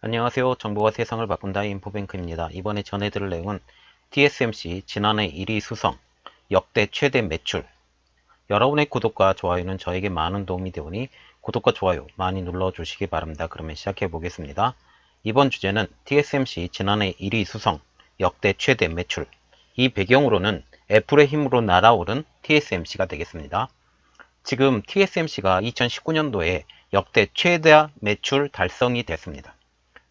안녕하세요. 정보가 세상을 바꾼다 인포뱅크입니다. 이번에 전해드릴 내용은 TSMC 지난해 1위 수성, 역대 최대 매출. 여러분의 구독과 좋아요는 저에게 많은 도움이 되오니 구독과 좋아요 많이 눌러주시기 바랍니다. 그러면 시작해 보겠습니다. 이번 주제는 TSMC 지난해 1위 수성, 역대 최대 매출. 이 배경으로는 애플의 힘으로 날아오른 TSMC가 되겠습니다. 지금 TSMC가 2019년도에 역대 최대 매출 달성이 됐습니다.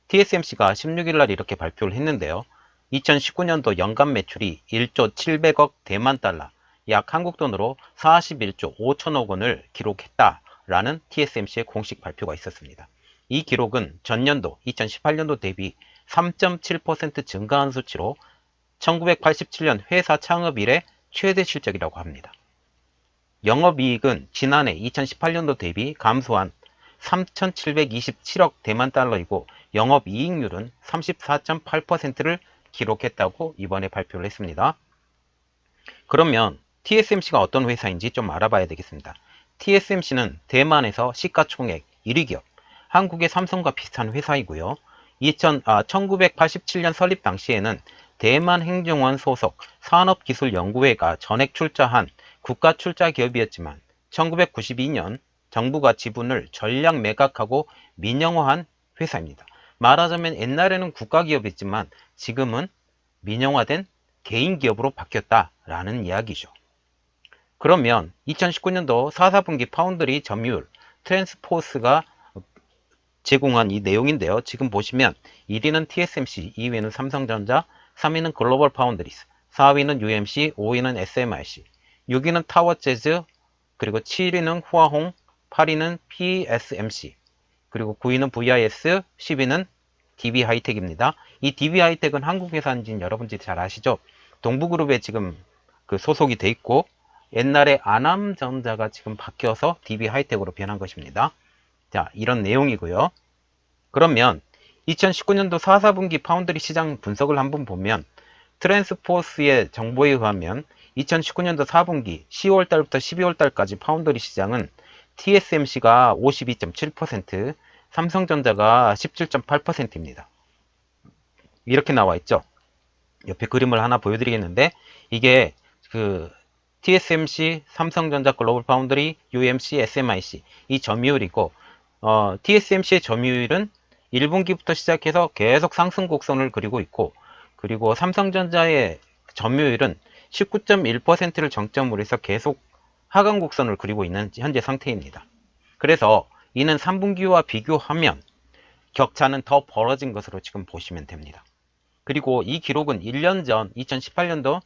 TSMC가 16일 날 이렇게 발표를 했는데요. 2019년도 연간 매출이 1조 700억 대만 달러, 약 한국 돈으로 41조 5천억 원을 기록했다라는 TSMC의 공식 발표가 있었습니다. 이 기록은 전년도 2018년도 대비 3.7% 증가한 수치로 1987년 회사 창업 이래 최대 실적이라고 합니다. 영업이익은 지난해 2018년도 대비 감소한 3,727억 대만 달러이고 영업이익률은 34.8%를 기록했다고 이번에 발표를 했습니다. 그러면 TSMC가 어떤 회사인지 좀 알아봐야 되겠습니다. TSMC는 대만에서 시가총액 1위 기업, 한국의 삼성과 비슷한 회사이고요. 1987년 설립 당시에는 대만행정원 소속 산업기술연구회가 전액 출자한 국가 출자 기업이었지만 1992년 정부가 지분을 전량 매각하고 민영화한 회사입니다. 말하자면 옛날에는 국가기업이었지만 지금은 민영화된 개인기업으로 바뀌었다라는 이야기죠. 그러면 2019년도 4분기 파운드리 점유율 트랜스포스가 제공한 이 내용인데요. 지금 보시면 1위는 TSMC, 2위는 삼성전자, 3위는 글로벌 파운드리스, 4위는 UMC, 5위는 SMIC, 6위는 타워재즈, 그리고 7위는 후아홍, 8위는 PSMC, 그리고 9위는 VIS, 10위는 DB하이텍입니다. 이 DB하이텍은 한국 회사인지는 여러분들이 잘 아시죠? 동부그룹에 지금 그 소속이 돼 있고 옛날에 아남전자가 지금 바뀌어서 DB하이텍으로 변한 것입니다. 자, 이런 내용이고요. 그러면 2019년도 4분기 파운드리 시장 분석을 한번 보면 트랜스포스의 정보에 의하면 2019년도 4분기 10월달부터 12월달까지 파운드리 시장은 TSMC가 52.7%, 삼성전자가 17.8%입니다. 이렇게 나와 있죠. 옆에 그림을 하나 보여드리겠는데 이게 그 TSMC, 삼성전자, 글로벌 파운드리, UMC, SMIC 이 점유율이고 TSMC의 점유율은 1분기부터 시작해서 계속 상승 곡선을 그리고 있고 그리고 삼성전자의 점유율은 19.1%를 정점으로 해서 계속 하강 곡선을 그리고 있는 현재 상태입니다. 그래서 이는 3분기와 비교하면 격차는 더 벌어진 것으로 지금 보시면 됩니다. 그리고 이 기록은 1년 전 2018년도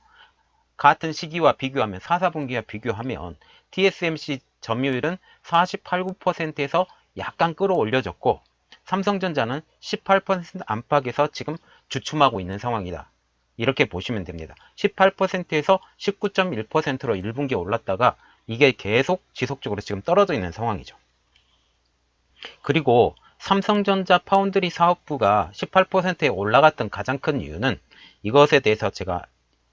같은 시기와 비교하면 4분기와 비교하면 TSMC 점유율은 48, 9%에서 약간 끌어올려졌고 삼성전자는 18% 안팎에서 지금 주춤하고 있는 상황이다. 이렇게 보시면 됩니다. 18%에서 19.1%로 1분기에 올랐다가 이게 계속 지속적으로 지금 떨어져 있는 상황이죠. 그리고 삼성전자 파운드리 사업부가 18%에 올라갔던 가장 큰 이유는 이것에 대해서 제가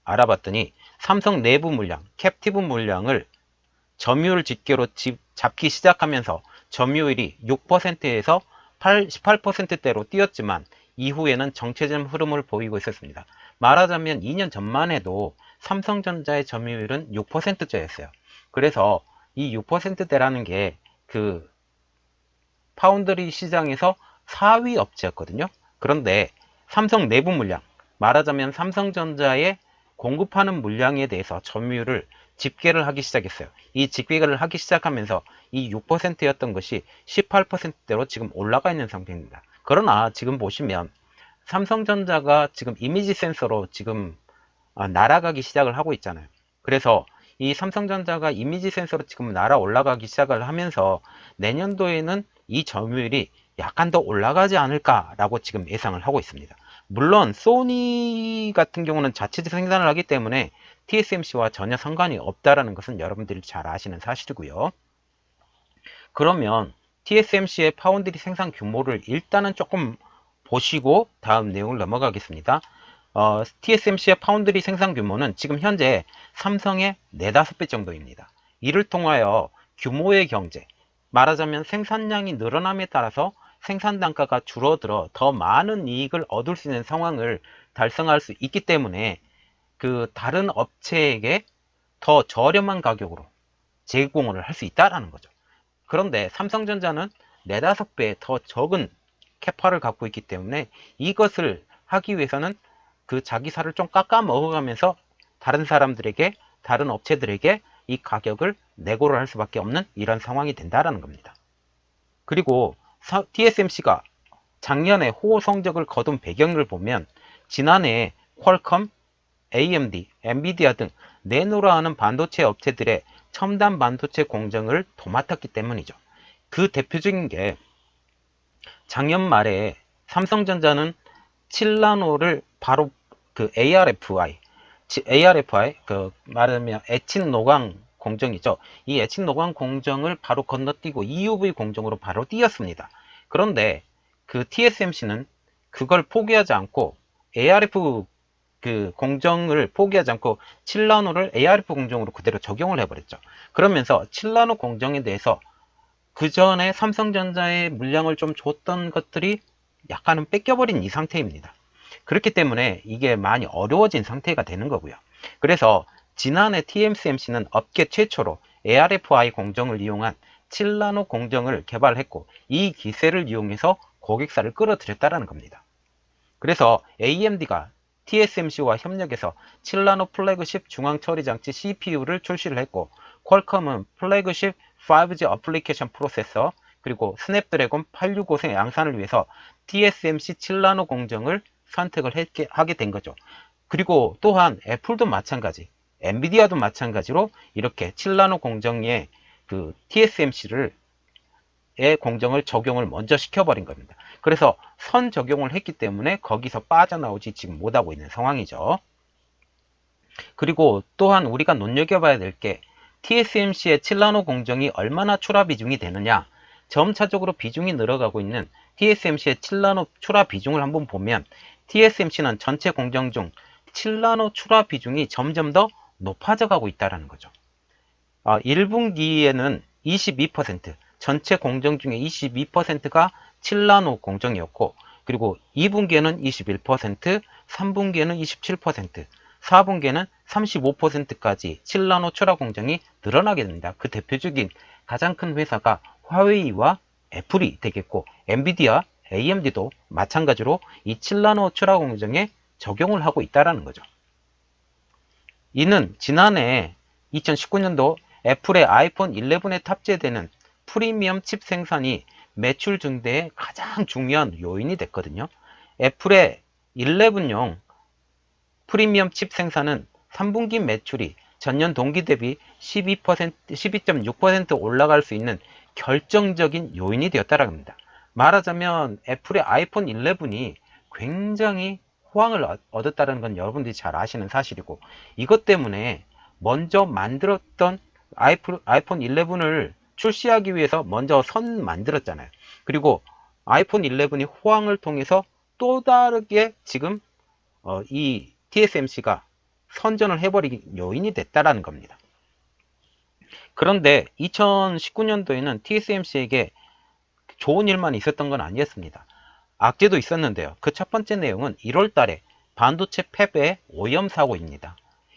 알아봤더니 삼성 내부 물량, 캡티브 물량을 점유율 집계로 잡기 시작하면서 점유율이 6%에서 18%대로 뛰었지만 이후에는 정체적 흐름을 보이고 있었습니다. 말하자면 2년 전만 해도 삼성전자의 점유율은 6%대였어요. 그래서 이 6%대라는 게 그 파운드리 시장에서 4위 업체였거든요. 그런데 삼성 내부 물량, 말하자면 삼성전자의 공급하는 물량에 대해서 점유율을 집계를 하기 시작했어요. 이 집계를 하기 시작하면서 이 6%였던 것이 18%대로 지금 올라가 있는 상태입니다. 그러나 지금 보시면 삼성전자가 지금 이미지 센서로 지금 날아가기 시작을 하고 있잖아요. 그래서 이 삼성전자가 이미지 센서로 지금 날아 올라가기 시작을 하면서 내년도에는 이 점유율이 약간 더 올라가지 않을까라고 지금 예상을 하고 있습니다. 물론 소니 같은 경우는 자체 생산을 하기 때문에 TSMC와 전혀 상관이 없다라는 것은 여러분들이 잘 아시는 사실이고요. 그러면 TSMC의 파운드리 생산 규모를 일단은 조금 보시고 다음 내용을 넘어가겠습니다. TSMC의 파운드리 생산 규모는 지금 현재 삼성의 4, 5배 정도입니다. 이를 통하여 규모의 경제, 말하자면 생산량이 늘어남에 따라서 생산 단가가 줄어들어 더 많은 이익을 얻을 수 있는 상황을 달성할 수 있기 때문에 그 다른 업체에게 더 저렴한 가격으로 제공을 할 수 있다라는 거죠. 그런데 삼성전자는 4, 5배 더 적은 캐파를 갖고 있기 때문에 이것을 하기 위해서는 그 자기 살을 좀 깎아 먹어가면서 다른 사람들에게, 다른 업체들에게 이 가격을 내고를 할 수밖에 없는 이런 상황이 된다라는 겁니다. 그리고 TSMC가 작년에 호호 성적을 거둔 배경을 보면 지난해 퀄컴, AMD, 엔비디아 등 내노라 하는 반도체 업체들의 첨단 반도체 공정을 도맡았기 때문이죠. 그 대표적인 게 작년 말에 삼성전자는 7나노를 바로 그 ARFI 그 말하면 에친 노광 공정이죠. 이 에친 노광 공정을 바로 건너뛰고 EUV 공정으로 바로 뛰었습니다. 그런데 그 TSMC는 그걸 포기하지 않고 ARF 그 공정을 포기하지 않고 7나노를 ARF 공정으로 그대로 적용을 해버렸죠. 그러면서 7나노 공정에 대해서 그 전에 삼성전자의 물량을 좀 줬던 것들이 약간은 뺏겨버린 이 상태입니다. 그렇기 때문에 이게 많이 어려워진 상태가 되는 거고요. 그래서 지난해 TSMC는 업계 최초로 ARFI 공정을 이용한 7나노 공정을 개발했고 이 기세를 이용해서 고객사를 끌어들였다는 겁니다. 그래서 AMD가 TSMC와 협력해서 7나노 플래그십 중앙 처리 장치 CPU를 출시를 했고 퀄컴은 플래그십 5G 어플리케이션 프로세서 그리고 스냅드래곤 865의 양산을 위해서 TSMC 7나노 공정을 선택을 하게 된 거죠. 그리고 또한 애플도 마찬가지, 엔비디아도 마찬가지로 이렇게 7나노 공정에 그 TSMC를 공정을 적용을 먼저 시켜버린 겁니다. 그래서 선 적용을 했기 때문에 거기서 빠져나오지 지금 못하고 있는 상황이죠. 그리고 또한 우리가 눈여겨봐야 될 게 TSMC의 7나노 공정이 얼마나 출하 비중이 되느냐, 점차적으로 비중이 늘어가고 있는 TSMC의 7나노 출하 비중을 한번 보면 TSMC는 전체 공정 중 7나노 출하 비중이 점점 더 높아져 가고 있다는 거죠. 1분기에는 22%, 전체 공정 중에 22%가 7나노 공정이었고 그리고 2분기에는 21%, 3분기에는 27%, 4분기에는 35%까지 7나노 출하 공정이 늘어나게 됩니다. 그 대표적인 가장 큰 회사가 화웨이와 애플이 되겠고 엔비디아, AMD도 마찬가지로 이 7나노 출하 공정에 적용을 하고 있다는 거죠. 이는 지난해 2019년도 애플의 아이폰 11에 탑재되는 프리미엄 칩 생산이 매출 증대의 가장 중요한 요인이 됐거든요. 애플의 11용 프리미엄 칩 생산은 3분기 매출이 전년 동기 대비 12.6% 올라갈 수 있는 결정적인 요인이 되었다고 합니다. 말하자면 애플의 아이폰 11이 굉장히 호황을 얻었다는 건 여러분들이 잘 아시는 사실이고 이것 때문에 먼저 만들었던 아이폰 11을 출시하기 위해서 먼저 만들었잖아요. 그리고 아이폰 11이 호황을 통해서 또 다르게 지금 이 TSMC가 선전을 해버린 요인이 됐다라는 겁니다. 그런데 2019년도에는 TSMC에게 좋은 일만 있었던 건 아니었습니다. 악재도 있었는데요. 그 첫 번째 내용은 1월 달에 반도체 팹의 오염 사고입니다.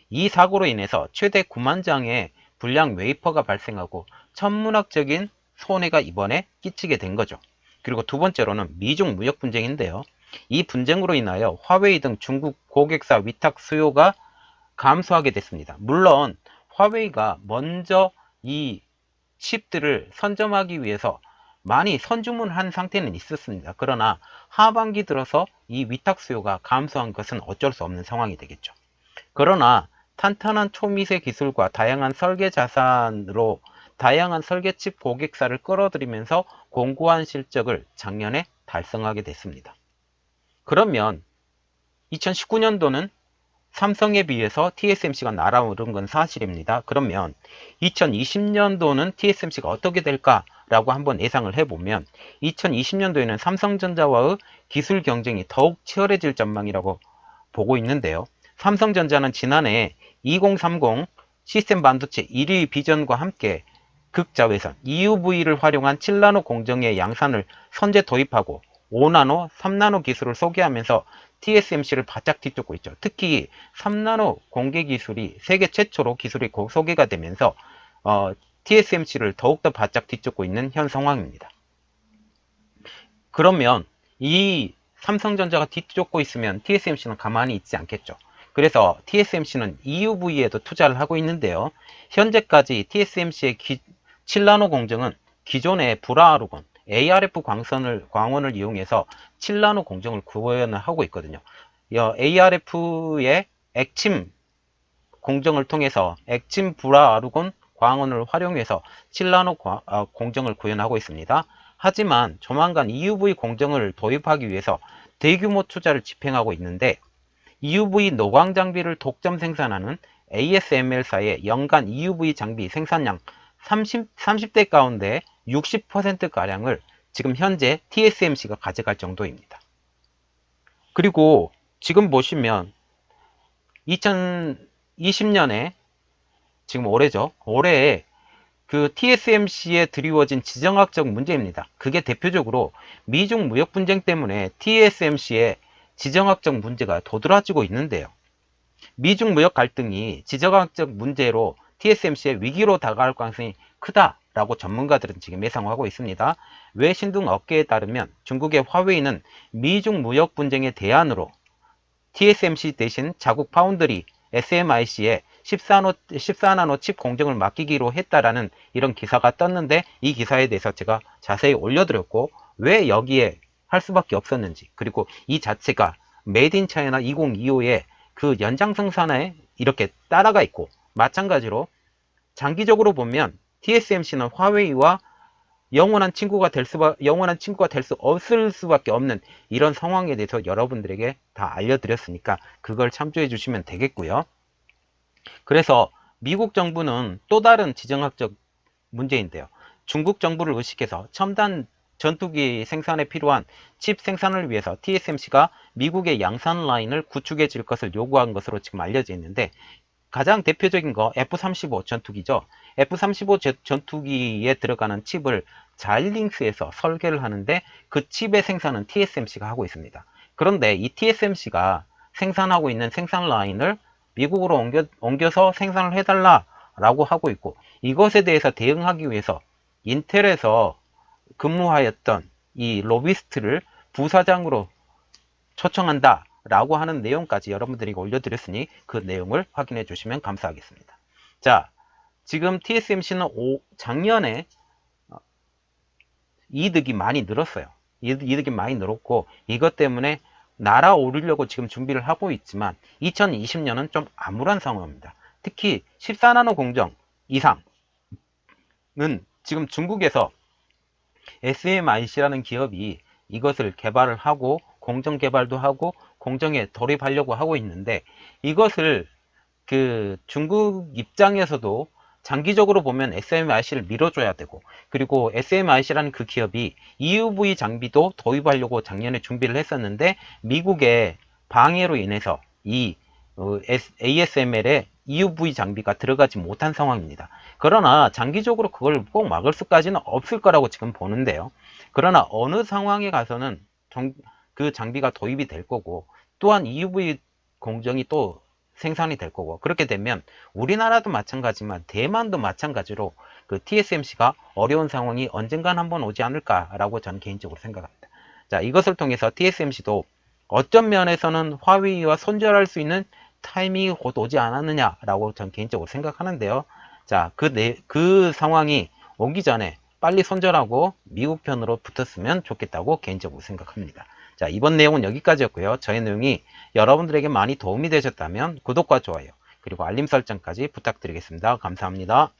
이 사고로 인해서 최대 9만 장의 불량 웨이퍼가 발생하고 천문학적인 손해가 이번에 끼치게 된 거죠. 그리고 두 번째로는 미중 무역 분쟁인데요. 이 분쟁으로 인하여 화웨이 등 중국 고객사 위탁 수요가 감소하게 됐습니다. 물론 화웨이가 먼저 이 칩들을 선점하기 위해서 많이 선주문한 상태는 있었습니다. 그러나 하반기 들어서 이 위탁 수요가 감소한 것은 어쩔 수 없는 상황이 되겠죠. 그러나 탄탄한 초미세 기술과 다양한 설계 자산으로 다양한 설계칩 고객사를 끌어들이면서 공고한 실적을 작년에 달성하게 됐습니다. 그러면 2019년도는 삼성에 비해서 TSMC가 날아오른 건 사실입니다. 그러면 2020년도는 TSMC가 어떻게 될까라고 한번 예상을 해보면 2020년도에는 삼성전자와의 기술 경쟁이 더욱 치열해질 전망이라고 보고 있는데요. 삼성전자는 지난해 2030 시스템 반도체 1위 비전과 함께 극자외선 EUV를 활용한 7나노 공정의 양산을 선제 도입하고 5나노, 3나노 기술을 소개하면서 TSMC를 바짝 뒤쫓고 있죠. 특히 3나노 공개 기술이 세계 최초로 기술이 소개가 되면서 TSMC를 더욱더 바짝 뒤쫓고 있는 현 상황입니다. 그러면 이 삼성전자가 뒤쫓고 있으면 TSMC는 가만히 있지 않겠죠. 그래서 TSMC는 EUV에도 투자를 하고 있는데요. 현재까지 TSMC의 7나노 공정은 기존의 불화아르곤, ARF 광원을 이용해서 7나노 공정을 구현을 하고 있거든요. ARF의 액침 공정을 통해서 액침 불화아르곤 광원을 활용해서 7나노 공정을 구현하고 있습니다. 하지만 조만간 EUV 공정을 도입하기 위해서 대규모 투자를 집행하고 있는데 EUV 노광 장비를 독점 생산하는 ASML사의 연간 EUV 장비 생산량 30대 가운데 60%가량을 지금 현재 TSMC가 가져갈 정도입니다. 그리고 지금 보시면 2020년에 지금 올해죠. 올해에 그 TSMC에 드리워진 지정학적 문제입니다. 그게 대표적으로 미중 무역 분쟁 때문에 TSMC의 지정학적 문제가 도드라지고 있는데요. 미중 무역 갈등이 지정학적 문제로 TSMC의 위기로 다가갈 가능성이 크다라고 전문가들은 지금 예상하고 있습니다. 외신등 업계에 따르면 중국의 화웨이는 미중 무역 분쟁의 대안으로 TSMC 대신 자국 파운드리 SMIC에 14나노 칩 공정을 맡기기로 했다라는 이런 기사가 떴는데 이 기사에 대해서 제가 자세히 올려드렸고 왜 여기에 할 수밖에 없었는지 그리고 이 자체가 메이드 인 차이나 2025의 그 연장생산에 이렇게 따라가 있고 마찬가지로 장기적으로 보면 TSMC는 화웨이와 영원한 친구가 될 수 없을 수밖에 없는 이런 상황에 대해서 여러분들에게 다 알려드렸으니까 그걸 참조해 주시면 되겠고요. 그래서 미국 정부는 또 다른 지정학적 문제인데요. 중국 정부를 의식해서 첨단 전투기 생산에 필요한 칩 생산을 위해서 TSMC가 미국의 양산 라인을 구축해 줄 것을 요구한 것으로 지금 알려져 있는데 가장 대표적인 거 F-35 전투기죠. F-35 전투기에 들어가는 칩을 자일링스에서 설계를 하는데 그 칩의 생산은 TSMC가 하고 있습니다. 그런데 이 TSMC가 생산하고 있는 생산 라인을 미국으로 옮겨서 생산을 해달라라고 하고 있고 이것에 대해서 대응하기 위해서 인텔에서 근무하였던 이 로비스트를 부사장으로 초청한다 라고 하는 내용까지 여러분들이 올려드렸으니 그 내용을 확인해 주시면 감사하겠습니다. 자, 지금 TSMC는 작년에 이득이 많이 늘었어요. 이득이 많이 늘었고 이것 때문에 날아오르려고 지금 준비를 하고 있지만 2020년은 좀 암울한 상황입니다. 특히 14나노 공정 이상은 지금 중국에서 SMIC라는 기업이 이것을 개발을 하고 공정 개발도 하고 공정에 돌입하려고 하고 있는데 이것을 그 중국 입장에서도 장기적으로 보면 SMIC를 밀어줘야 되고 그리고 SMIC라는 그 기업이 EUV 장비도 도입하려고 작년에 준비를 했었는데 미국의 방해로 인해서 이 ASML에 EUV 장비가 들어가지 못한 상황입니다. 그러나 장기적으로 그걸 꼭 막을 수까지는 없을 거라고 지금 보는데요. 그러나 어느 상황에 가서는 그 장비가 도입이 될 거고 또한 EUV 공정이 또 생산이 될 거고 그렇게 되면 우리나라도 마찬가지지만 대만도 마찬가지로 그 TSMC가 어려운 상황이 언젠간 한번 오지 않을까라고 저는 개인적으로 생각합니다. 자, 이것을 통해서 TSMC도 어떤 면에서는 화웨이와 손절할 수 있는 타이밍이 곧 오지 않았느냐라고 저는 개인적으로 생각하는데요. 자, 그 상황이 오기 전에 빨리 손절하고 미국 편으로 붙었으면 좋겠다고 개인적으로 생각합니다. 자, 이번 내용은 여기까지였고요. 저의 내용이 여러분들에게 많이 도움이 되셨다면 구독과 좋아요 그리고 알림 설정까지 부탁드리겠습니다. 감사합니다.